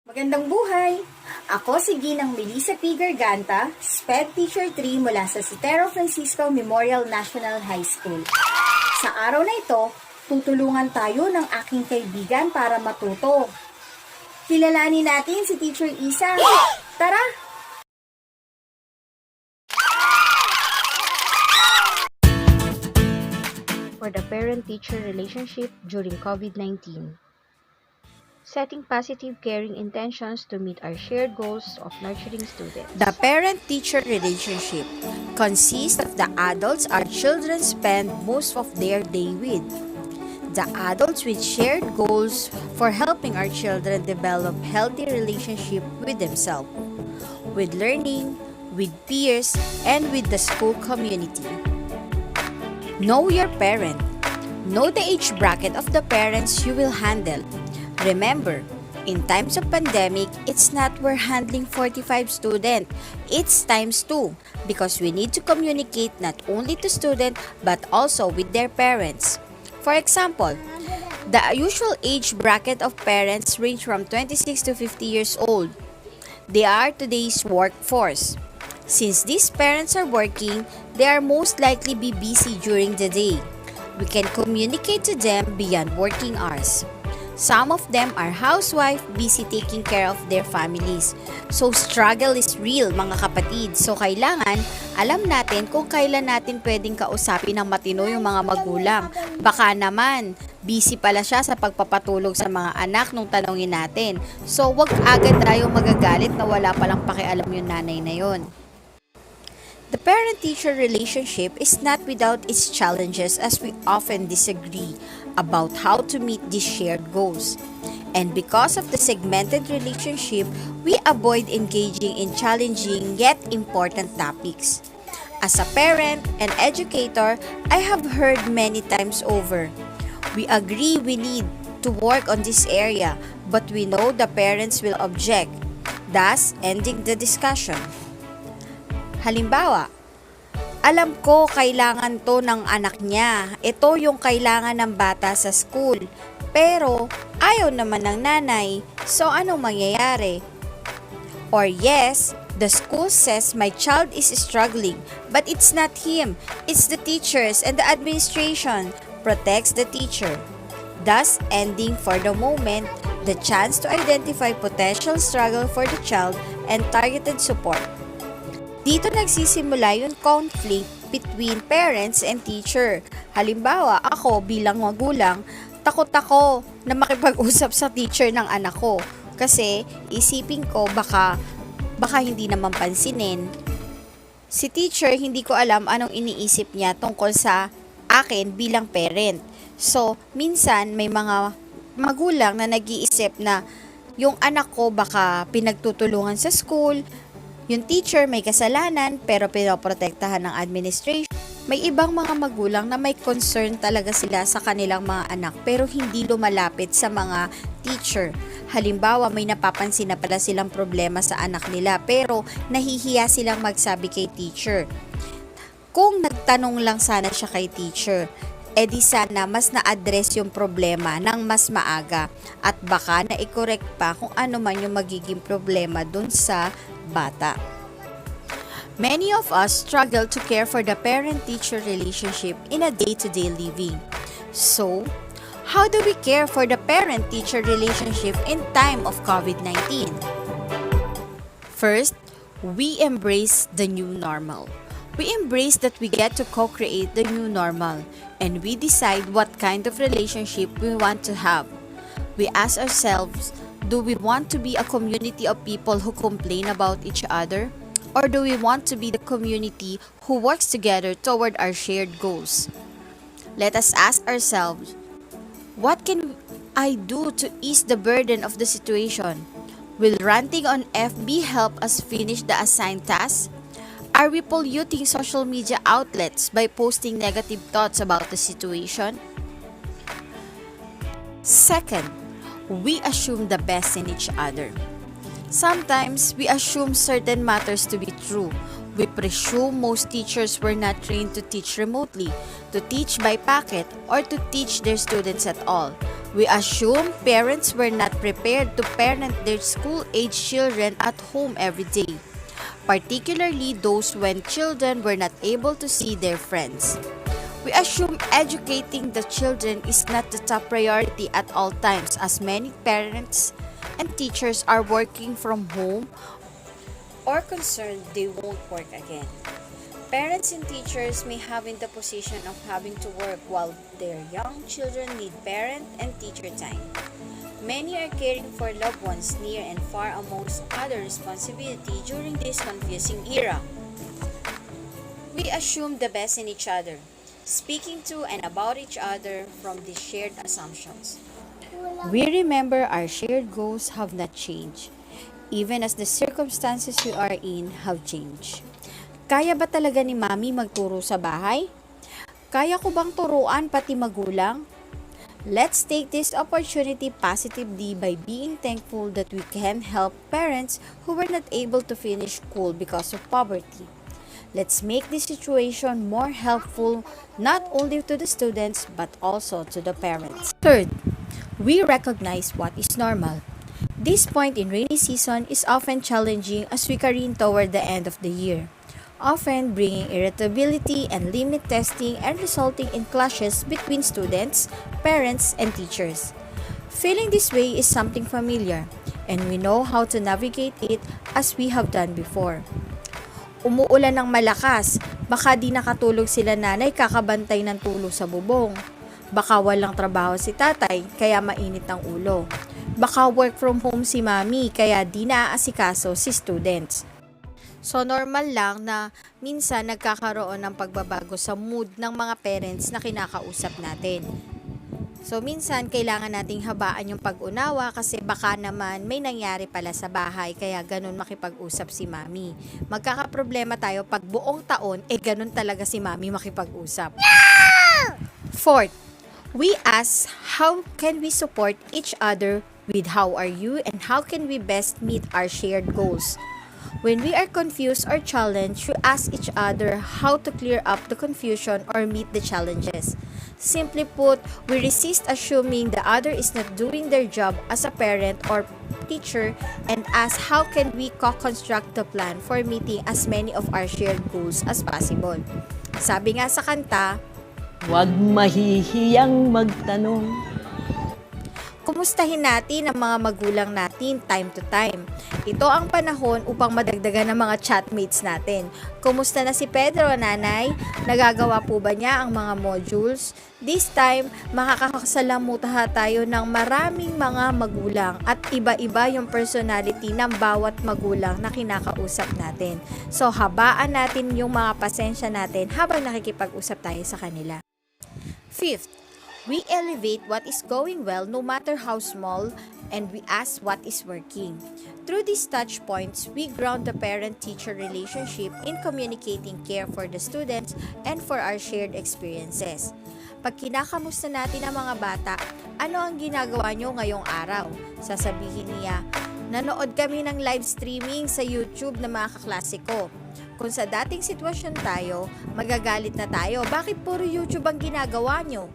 Magandang buhay! Ako si Ginang Melissa P. Garganta, SPED Teacher 3 mula sa Sotero Francisco Memorial National High School. Sa araw na ito, tutulungan tayo ng aking kaibigan para matuto. Kilalanin natin si Teacher Isa. Tara! For the parent-teacher relationship during COVID-19. Setting positive, caring intentions to meet our shared goals of nurturing students. The parent-teacher relationship consists of the adults our children spend most of their day with. The adults with shared goals for helping our children develop healthy relationship with themselves, with learning, with peers, and with the school community. Know your parent. Know the age bracket of the parents you will handle. Remember, in times of pandemic, it's not we're handling 45 students. It's times 2 because we need to communicate not only to students but also with their parents. For example, the usual age bracket of parents range from 26 to 50 years old. They are today's workforce. Since these parents are working, they are most likely be busy during the day. We can communicate to them beyond working hours. Some of them are housewife, busy taking care of their families. So struggle is real mga kapatid. So kailangan alam natin kung kailan natin pwedeng kausapin ng matino yung mga magulang. Baka naman busy pala siya sa pagpapatulog sa mga anak nung tanongin natin. So wag agad tayong magagalit na wala palang pakialam yung nanay na yon. The parent-teacher relationship is not without its challenges as we often disagree about how to meet these shared goals. And because of the segmented relationship, we avoid engaging in challenging yet important topics. As a parent and educator, I have heard many times over, we agree we need to work on this area, but we know the parents will object, thus ending the discussion. Halimbawa, alam ko kailangan to ng anak niya. Ito yung kailangan ng bata sa school. Pero ayaw naman ng nanay. So anong mangyayari? Or yes, the school says my child is struggling, but it's not him. It's the teachers and the administration protects the teacher. Thus ending for the moment the chance to identify potential struggle for the child and targeted support. Dito nagsisimula yung conflict between parents and teacher. Halimbawa, ako bilang magulang, takot ako na makipag-usap sa teacher ng anak ko. Kasi isipin ko baka hindi naman pansinin. Si teacher, hindi ko alam anong iniisip niya tungkol sa akin bilang parent. So, minsan may mga magulang na nag-iisip na yung anak ko baka pinagtutulungan sa school, yung teacher may kasalanan pero pinoprotektahan ng administration. May ibang mga magulang na may concern talaga sila sa kanilang mga anak pero hindi lumalapit sa mga teacher. Halimbawa, may napapansin na pala silang problema sa anak nila pero nahihiya silang magsabi kay teacher. Kung nagtanong lang sana siya kay teacher, edi sana mas na-address yung problema ng mas maaga at baka na-correct pa kung ano man yung magiging problema dun sa bata. Many of us struggle to care for the parent-teacher relationship in a day-to-day living. So, how do we care for the parent-teacher relationship in time of COVID-19? First, we embrace the new normal. We embrace that we get to co-create the new normal and we decide what kind of relationship we want to have. We ask ourselves, do we want to be a community of people who complain about each other? Or do we want to be the community who works together toward our shared goals? Let us ask ourselves, what can I do to ease the burden of the situation? Will ranting on FB help us finish the assigned task? Are we polluting social media outlets by posting negative thoughts about the situation? Second, we assume the best in each other. Sometimes, we assume certain matters to be true. We presume most teachers were not trained to teach remotely, to teach by packet, or to teach their students at all. We assume parents were not prepared to parent their school-age children at home every day, particularly those when children were not able to see their friends. We assume educating the children is not the top priority at all times, as many parents and teachers are working from home or concerned they won't work again. Parents and teachers may have in the position of having to work while their young children need parent and teacher time. Many are caring for loved ones near and far amongst other responsibility during this confusing era. We assume the best in each other, speaking to and about each other from these shared assumptions. We remember our shared goals have not changed, even as the circumstances we are in have changed. Kaya ba talaga ni Mami magturo sa bahay? Kaya ko bang turuan pati magulang? Let's take this opportunity positively by being thankful that we can help parents who were not able to finish school because of poverty. Let's make this situation more helpful not only to the students but also to the parents. Third, we recognize what is normal. This point in rainy season is often challenging as we careen toward the end of the year, often bringing irritability and limit testing and resulting in clashes between students, parents, and teachers. Feeling this way is something familiar, and we know how to navigate it as we have done before. Umuulan ng malakas, baka di nakatulog sila nanay kakabantay ng tulo sa bubong. Baka walang trabaho si tatay, kaya mainit ang ulo. Baka work from home si mami, kaya di naaasikaso si students. So normal lang na minsan nagkakaroon ng pagbabago sa mood ng mga parents na kinakausap natin. So minsan kailangan nating habaan yung pag-unawa kasi baka naman may nangyari pala sa bahay kaya ganun makipag-usap si mami. Magkakaproblema tayo pag buong taon ganun talaga si mami makipag-usap. Fourth, we ask how can we support each other with how are you and how can we best meet our shared goals. When we are confused or challenged, we ask each other how to clear up the confusion or meet the challenges. Simply put, we resist assuming the other is not doing their job as a parent or teacher and ask how can we co-construct the plan for meeting as many of our shared goals as possible. Sabi nga sa kanta, "Huwag mahihiyang magtanong." Kumustahin natin ang mga magulang natin time to time. Ito ang panahon upang madagdagan ng mga chatmates natin. Kumusta na si Pedro, nanay? Nagagawa po ba niya ang mga modules? This time, makakasalamuha tayo ng maraming mga magulang at iba-iba yung personality ng bawat magulang na kinakausap natin. So, habaan natin yung mga pasensya natin habang nakikipag-usap tayo sa kanila. Fifth, we elevate what is going well no matter how small and we ask what is working. Through these touch points, we ground the parent-teacher relationship in communicating care for the students and for our shared experiences. Pag kinakamusta natin ang mga bata, ano ang ginagawa nyo ngayong araw? Sasabihin niya, nanood kami ng live streaming sa YouTube na mga kaklase ko. Kung sa dating sitwasyon tayo, magagalit na tayo, bakit puro YouTube ang ginagawa nyo?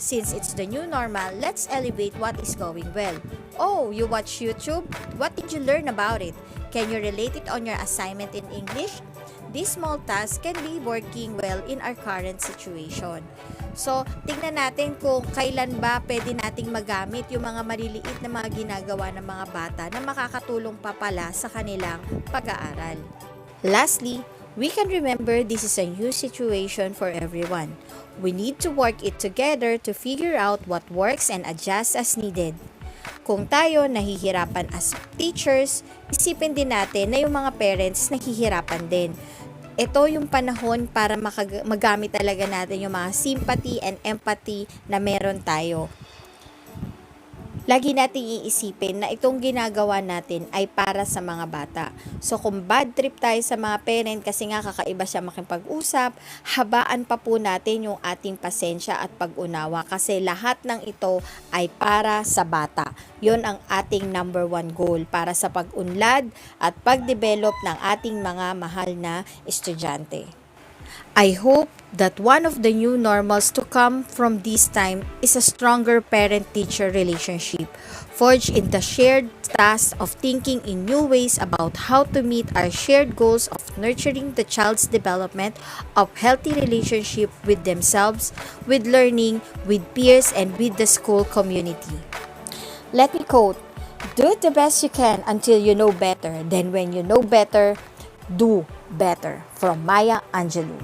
Since it's the new normal, let's elevate what is going well. Oh, you watch YouTube? What did you learn about it? Can you relate it on your assignment in English? This small task can be working well in our current situation. So, tingnan natin kung kailan ba pwede nating magamit yung mga maliliit na mga ginagawa ng mga bata na makakatulong pa pala sa kanilang pag-aaral. Lastly, we can remember this is a new situation for everyone. We need to work it together to figure out what works and adjust as needed. Kung tayo nahihirapan as teachers, isipin din natin na yung mga parents nahihirapan din. Ito yung panahon para magamit talaga natin yung mga sympathy and empathy na meron tayo. Lagi nating iisipin na itong ginagawa natin ay para sa mga bata. So kung bad trip tayo sa mga parent kasi nga kakaiba siya makipag-usap, habaan pa po natin yung ating pasensya at pag-unawa kasi lahat ng ito ay para sa bata. Yon ang ating number one goal para sa pag-unlad at pag-develop ng ating mga mahal na estudyante. I hope that one of the new normals to come from this time is a stronger parent-teacher relationship, forged in the shared task of thinking in new ways about how to meet our shared goals of nurturing the child's development of healthy relationship with themselves, with learning, with peers, and with the school community. Let me quote, "Do the best you can until you know better. Then when you know better, do better." From Maya Angelou.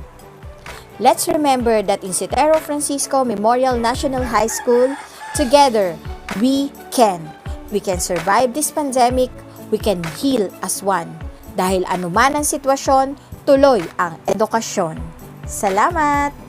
Let's remember that in Citero Francisco Memorial National High School, together, we can. We can survive this pandemic, we can heal as one. Dahil anuman ang sitwasyon, tuloy ang edukasyon. Salamat!